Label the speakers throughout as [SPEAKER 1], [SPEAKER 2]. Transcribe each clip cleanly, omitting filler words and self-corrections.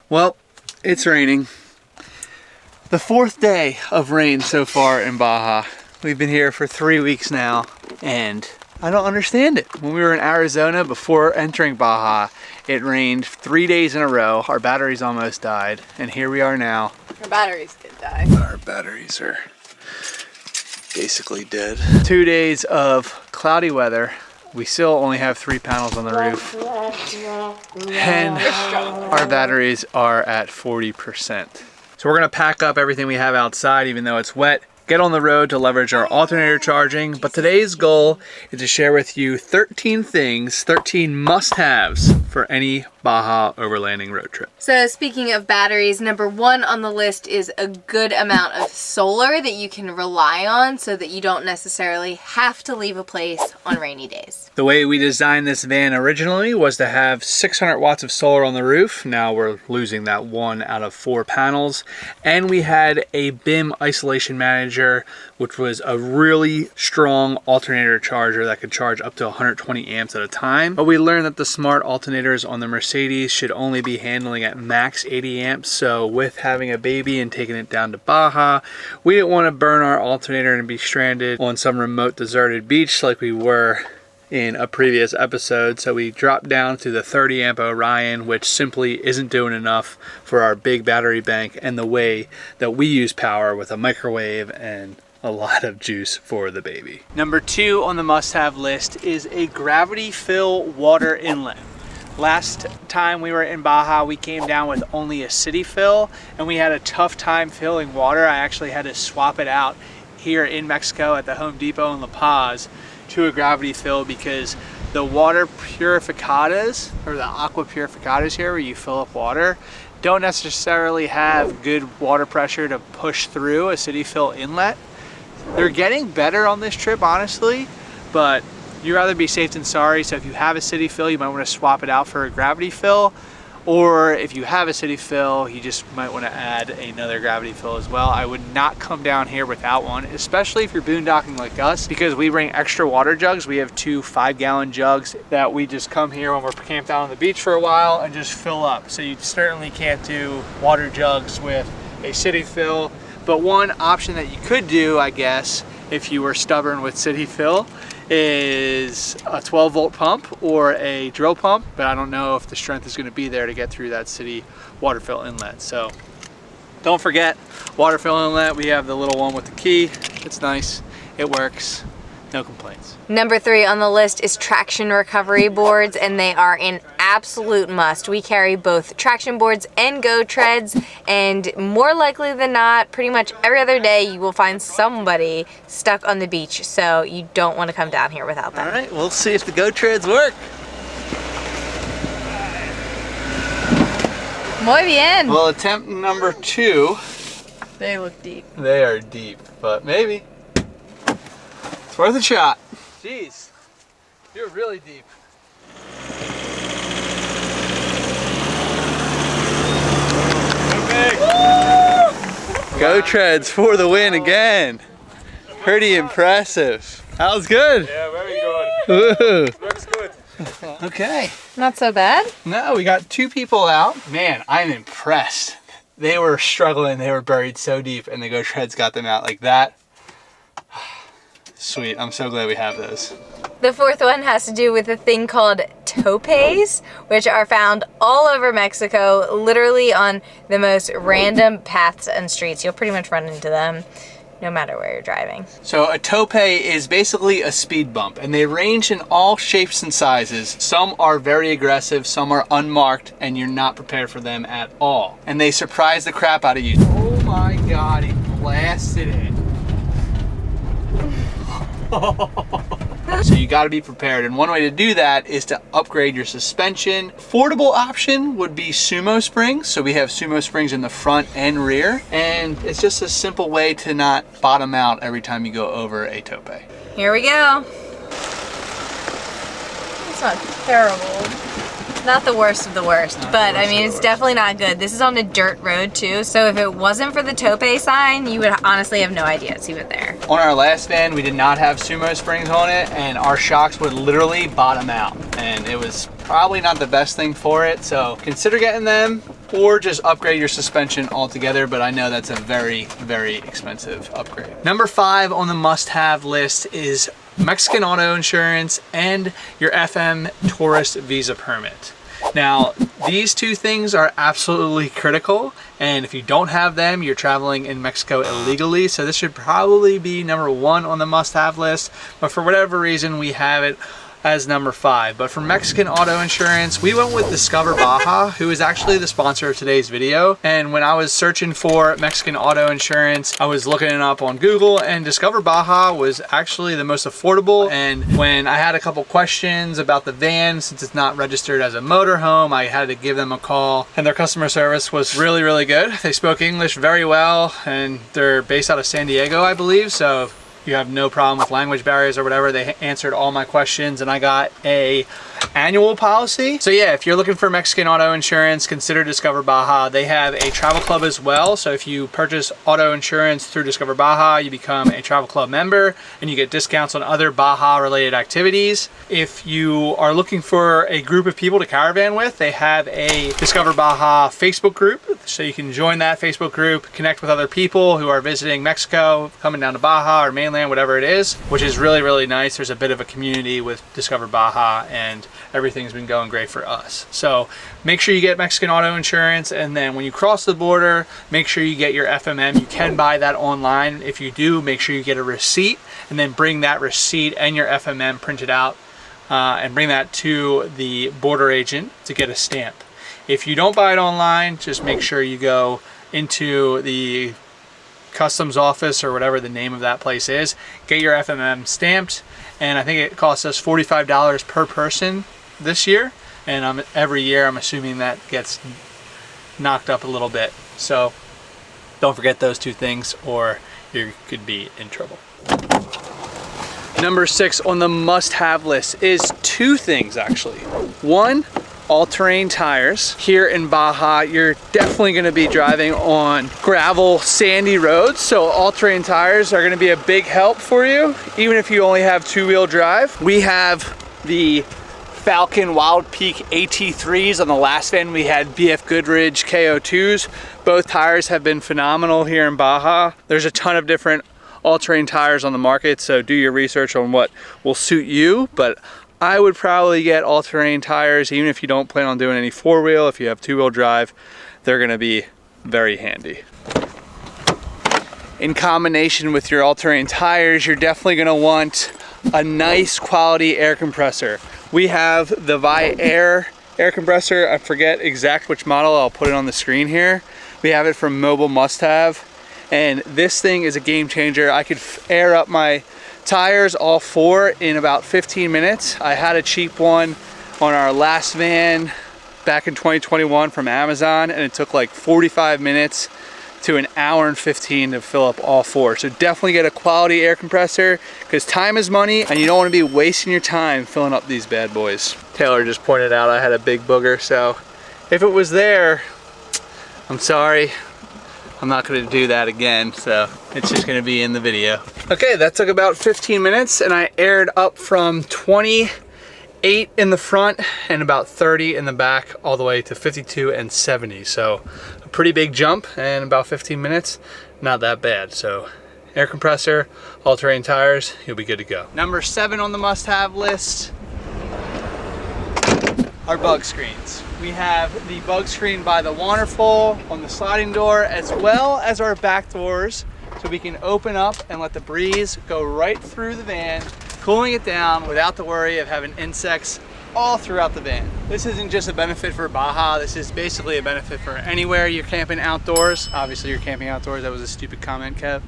[SPEAKER 1] Well, it's raining. The 4th day of rain so far in Baja. We've been here for 3 weeks now, and I don't understand it. When we were in Arizona before entering Baja, it rained 3 days in a row. Our batteries almost died, and here we are now.
[SPEAKER 2] Our batteries did die.
[SPEAKER 1] Our batteries are basically dead. 2 days of cloudy weather. We still only have 3 panels on the roof, and our batteries are at 40%. So we're gonna pack up everything we have outside, even though it's wet, get on the road to leverage our alternator charging. But today's goal is to share with you 13 things, 13 must-haves for any Baja overlanding road trip.
[SPEAKER 2] So speaking of batteries, number 1 on the list is a good amount of solar that you can rely on so that you don't necessarily have to leave a place on rainy days.
[SPEAKER 1] The way we designed this van originally was to have 600 watts of solar on the roof. Now we're losing that 1 out of 4 panels. And we had a BIM isolation manager, which was a really strong alternator charger that could charge up to 120 amps at a time. But we learned that the smart alternators on the Mercedes should only be handling at max 80 amps. So with having a baby and taking it down to Baja, we didn't want to burn our alternator and be stranded on some remote deserted beach like we were in a previous episode. So we dropped down to the 30 amp Orion, which simply isn't doing enough for our big battery bank and the way that we use power with a microwave and a lot of juice for the baby. Number 2 on the must-have list is a gravity fill water inlet. Last time we were in Baja, we came down with only a city fill, and we had a tough time filling water. I actually had to swap it out here in Mexico at the Home Depot in La Paz to a gravity fill because the water purificadas, or the aqua purificadas here where you fill up water, don't necessarily have good water pressure to push through a city fill inlet. They're getting better on this trip, honestly, but you'd rather be safe than sorry. So if you have a city fill, you might want to swap it out for a gravity fill. Or if you have a city fill, you just might want to add another gravity fill as well. I would not come down here without one, especially if you're boondocking like us, because we bring extra water jugs. We have 2 5-gallon jugs that we just come here when we're camped out on the beach for a while and just fill up. So you certainly can't do water jugs with a city fill. But one option that you could do, I guess, if you were stubborn with city fill, is a 12-volt pump or a drill pump, but I don't know if the strength is going to be there to get through that city water fill inlet. So don't forget, water fill inlet, we have the little one with the key. It's nice, it works, no complaints.
[SPEAKER 2] Number 3 on the list is traction recovery boards, and they are an absolute must. We carry both traction boards and go treads, and more likely than not, pretty much every other day you will find somebody stuck on the beach, so you don't want to come down here without them.
[SPEAKER 1] All right, we'll see if the go treads work.
[SPEAKER 2] Muy bien.
[SPEAKER 1] Well, attempt number 2.
[SPEAKER 2] They look deep.
[SPEAKER 1] They are deep, but maybe. It's worth a shot. Jeez, you're really deep. Go treads for the win again. Pretty impressive. That was good.
[SPEAKER 3] Yeah, very good. Looks good.
[SPEAKER 1] Okay.
[SPEAKER 2] Not so bad.
[SPEAKER 1] No, we got 2 people out. Man, I'm impressed. They were struggling. They were buried so deep, and the go treads got them out like that. Sweet. I'm so glad we have those.
[SPEAKER 2] The 4th one has to do with a thing called topes, which are found all over Mexico, literally on the most random paths and streets. You'll pretty much run into them no matter where you're driving.
[SPEAKER 1] So a tope is basically a speed bump, and they range in all shapes and sizes. Some are very aggressive, some are unmarked, and you're not prepared for them at all. And they surprise the crap out of you. Oh my God, he blasted it. So you got to be prepared, and one way to do that is to upgrade your suspension. Affordable option would be sumo springs. So we have sumo springs in the front and rear, and it's just a simple way to not bottom out every time you go over a tope.
[SPEAKER 2] Here we go. It's not terrible. not the worst of the worst, but I mean, it's definitely not good. This is on a dirt road too, so if it wasn't for the tope sign, you would honestly have no idea it's even there.
[SPEAKER 1] On our last van, we did not have sumo springs on it, and our shocks would literally bottom out, and it was probably not the best thing for it, so consider getting them or just upgrade your suspension altogether, but I know that's a very, very expensive upgrade. Number 5 on the must-have list is Mexican auto insurance and your FM tourist visa permit. Now, these two things are absolutely critical, and if you don't have them, you're traveling in Mexico illegally, so this should probably be number 1 on the must-have list, but for whatever reason, we have it as number 5. But for Mexican auto insurance, we went with Discover Baja, who is actually the sponsor of today's video. And when I was searching for Mexican auto insurance, I was looking it up on Google, and Discover Baja was actually the most affordable. And when I had a couple questions about the van, since it's not registered as a motorhome, I had to give them a call, and their customer service was really, really good. They spoke English very well, and they're based out of San Diego, I believe. So you have no problem with language barriers or whatever. They answered all my questions, and I got a annual policy. So yeah, if you're looking for Mexican auto insurance, consider Discover Baja. They have a travel club as well. So if you purchase auto insurance through Discover Baja, you become a travel club member and you get discounts on other Baja related activities. If you are looking for a group of people to caravan with, they have a Discover Baja Facebook group. So you can join that Facebook group, connect with other people who are visiting Mexico, coming down to Baja or mainland, whatever it is, which is really, really nice. There's a bit of a community with Discover Baja, and everything's been going great for us. So make sure you get Mexican auto insurance, and then when you cross the border, make sure you get your FMM. You can buy that online. If you do, make sure you get a receipt, and then bring that receipt and your FMM printed out and bring that to the border agent to get a stamp. If you don't buy it online, just make sure you go into the customs office or whatever the name of that place is, get your FMM stamped, and I think it costs us $45 per person this year, and every year I'm assuming that gets knocked up a little bit. So don't forget those two things, or you could be in trouble. Number 6 on the must-have list is 2 things actually. 1, AllTerrain Tires. Here in Baja, you're definitely going to be driving on gravel, sandy roads, so AllTerrain Tires are going to be a big help for you, even if you only have 2-wheel drive. We have the Falcon Wild Peak AT3s. On the last van, we had BF Goodrich KO2s. Both tires have been phenomenal here in Baja. There's a ton of different AllTerrain tires on the market, so do your research on what will suit you, but I would probably get AllTerrain tires, even if you don't plan on doing any 4-wheel. If you have 2-wheel drive, they're gonna be very handy. In combination with your AllTerrain tires, you're definitely gonna want a nice quality air compressor. We have the Vi-Air air compressor. I forget exact which model, I'll put it on the screen here. We have it from Mobile Must Have, and this thing is a game changer. I could air up my tires, all 4, in about 15 minutes. I had a cheap one on our last van back in 2021 from Amazon, and it took like 45 minutes to an hour and 15 to fill up all 4. So definitely get a quality air compressor, because time is money and you don't want to be wasting your time filling up these bad boys. Taylor just pointed out I had a big booger, so if it was there, I'm sorry. I'm not going to do that again, so it's just going to be in the video. Okay, that took about 15 minutes, and I aired up from 28 in the front and about 30 in the back, all the way to 52 and 70. So a pretty big jump, and about 15 minutes, not that bad. So air compressor, AllTerrain tires, you'll be good to go. Number 7 on the must-have list are bug screens. We have the bug screen by the waterfall on the sliding door, as well as our back doors, so we can open up and let the breeze go right through the van, cooling it down without the worry of having insects all throughout the van. This isn't just a benefit for Baja, this is basically a benefit for anywhere you're camping outdoors. Obviously you're camping outdoors, that was a stupid comment, Kev.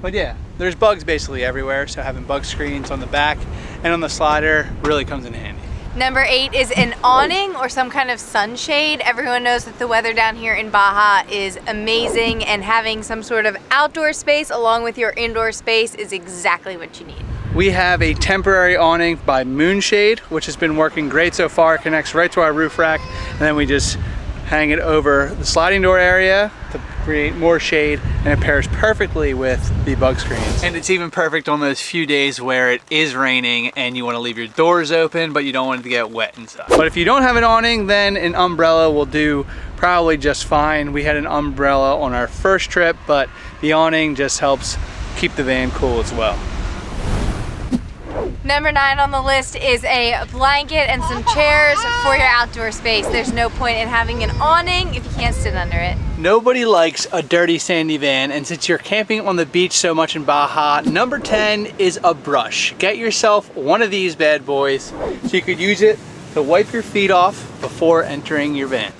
[SPEAKER 1] But yeah, there's bugs basically everywhere, so having bug screens on the back and on the slider really comes in handy.
[SPEAKER 2] Number 8 is an awning or some kind of sunshade. Everyone knows that the weather down here in Baja is amazing, and having some sort of outdoor space along with your indoor space is exactly what you need.
[SPEAKER 1] We have a temporary awning by Moonshade, which has been working great so far. It connects right to our roof rack, and then we just hang it over the sliding door area to create more shade, and it pairs perfectly with the bug screens. And it's even perfect on those few days where it is raining and you want to leave your doors open, but you don't want it to get wet inside. But if you don't have an awning, then an umbrella will do probably just fine. We had an umbrella on our first trip, but the awning just helps keep the van cool as well.
[SPEAKER 2] Number 9 on the list is a blanket and some chairs for your outdoor space. There's no point in having an awning if you can't sit under it.
[SPEAKER 1] Nobody likes a dirty sandy van, and since you're camping on the beach so much in Baja, number 10 is a brush. Get yourself one of these bad boys so you could use it to wipe your feet off before entering your van.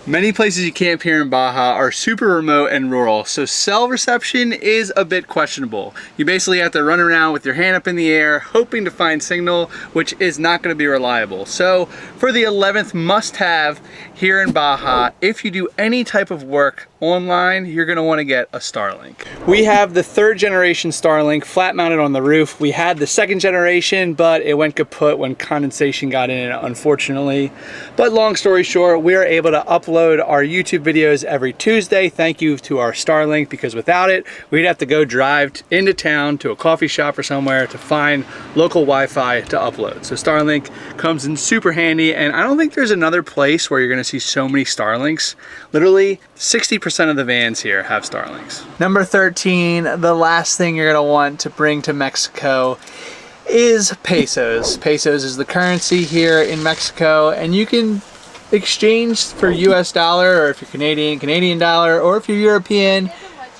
[SPEAKER 1] Many places you camp here in Baja are super remote and rural, so cell reception is a bit questionable. You basically have to run around with your hand up in the air, hoping to find signal, which is not going to be reliable. So for the 11th must-have here in Baja, if you do any type of work online, you're going to want to get a Starlink. We have the 3rd generation Starlink flat mounted on the roof. We had the 2nd generation, but it went kaput when condensation got in it, unfortunately. But long story short, we are able to upload our YouTube videos every Tuesday. Thank you to our Starlink, because without it, we'd have to go drive into town to a coffee shop or somewhere to find local Wi-Fi to upload. So Starlink comes in super handy, and I don't think there's another place where you're going to see so many Starlinks. Literally 60% of the vans here have Starlinks. Number 13, the last thing you're going to want to bring to Mexico is pesos. Pesos is the currency here in Mexico, and you can exchange for US dollar, or if you're Canadian, Canadian dollar, or if you're European,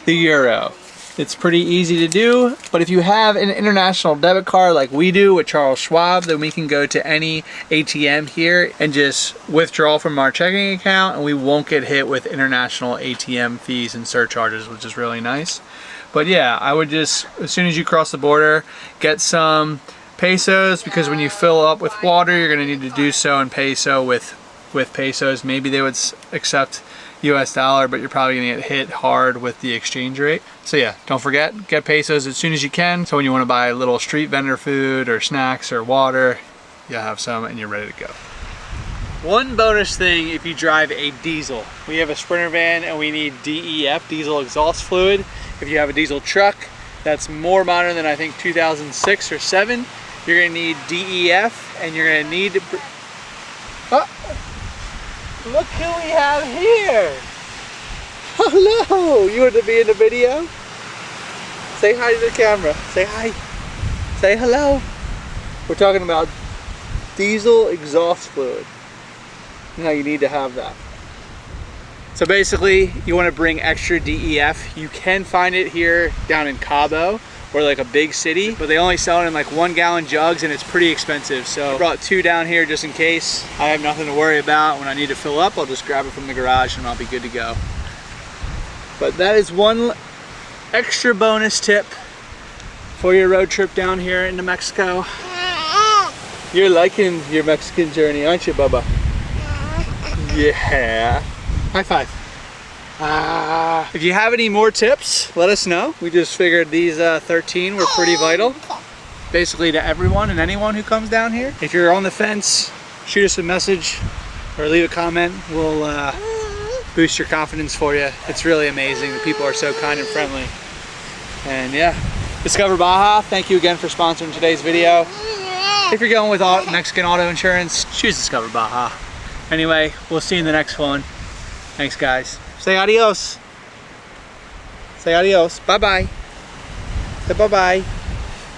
[SPEAKER 1] the euro. It's pretty easy to do, but if you have an international debit card like we do with Charles Schwab, then we can go to any ATM here and just withdraw from our checking account, and we won't get hit with international ATM fees and surcharges, which is really nice. But yeah, I would just, as soon as you cross the border, get some pesos, because when you fill up with water, you're gonna need to do so in peso with pesos. Maybe they would accept US dollar, but you're probably gonna get hit hard with the exchange rate. So yeah, don't forget, get pesos as soon as you can. So when you wanna buy a little street vendor food or snacks or water, you'll have some and you're ready to go. One bonus thing if you drive a diesel. We have a Sprinter van and we need DEF, diesel exhaust fluid. If you have a diesel truck that's more modern than I think 2006 or 7, you're gonna need DEF, and you're gonna need to... Oh, look who we have here! Hello! You want to be in the video? Say hi to the camera. Say hi. Say hello. We're talking about diesel exhaust fluid. Now you need to have that. So basically, you want to bring extra DEF. You can find it here down in Cabo, or like a big city, but they only sell it in like 1 gallon jugs, and it's pretty expensive. So I brought 2 down here just in case I have nothing to worry about. When I need to fill up, I'll just grab it from the garage and I'll be good to go. But that is one extra bonus tip for your road trip down here into Mexico. You're liking your Mexican journey, aren't you, Bubba? Yeah. High five. If you have any more tips, let us know. We just figured these 13 were pretty vital, basically to everyone and anyone who comes down here. If you're on the fence, shoot us a message or leave a comment. We'll boost your confidence for you. It's really amazing. The people are so kind and friendly. And yeah, Discover Baja, thank you again for sponsoring today's video. If you're going with Mexican auto insurance, choose Discover Baja. Anyway, we'll see you in the next one. Thanks, guys. Say adios. Say adios. Bye-bye. Say bye-bye.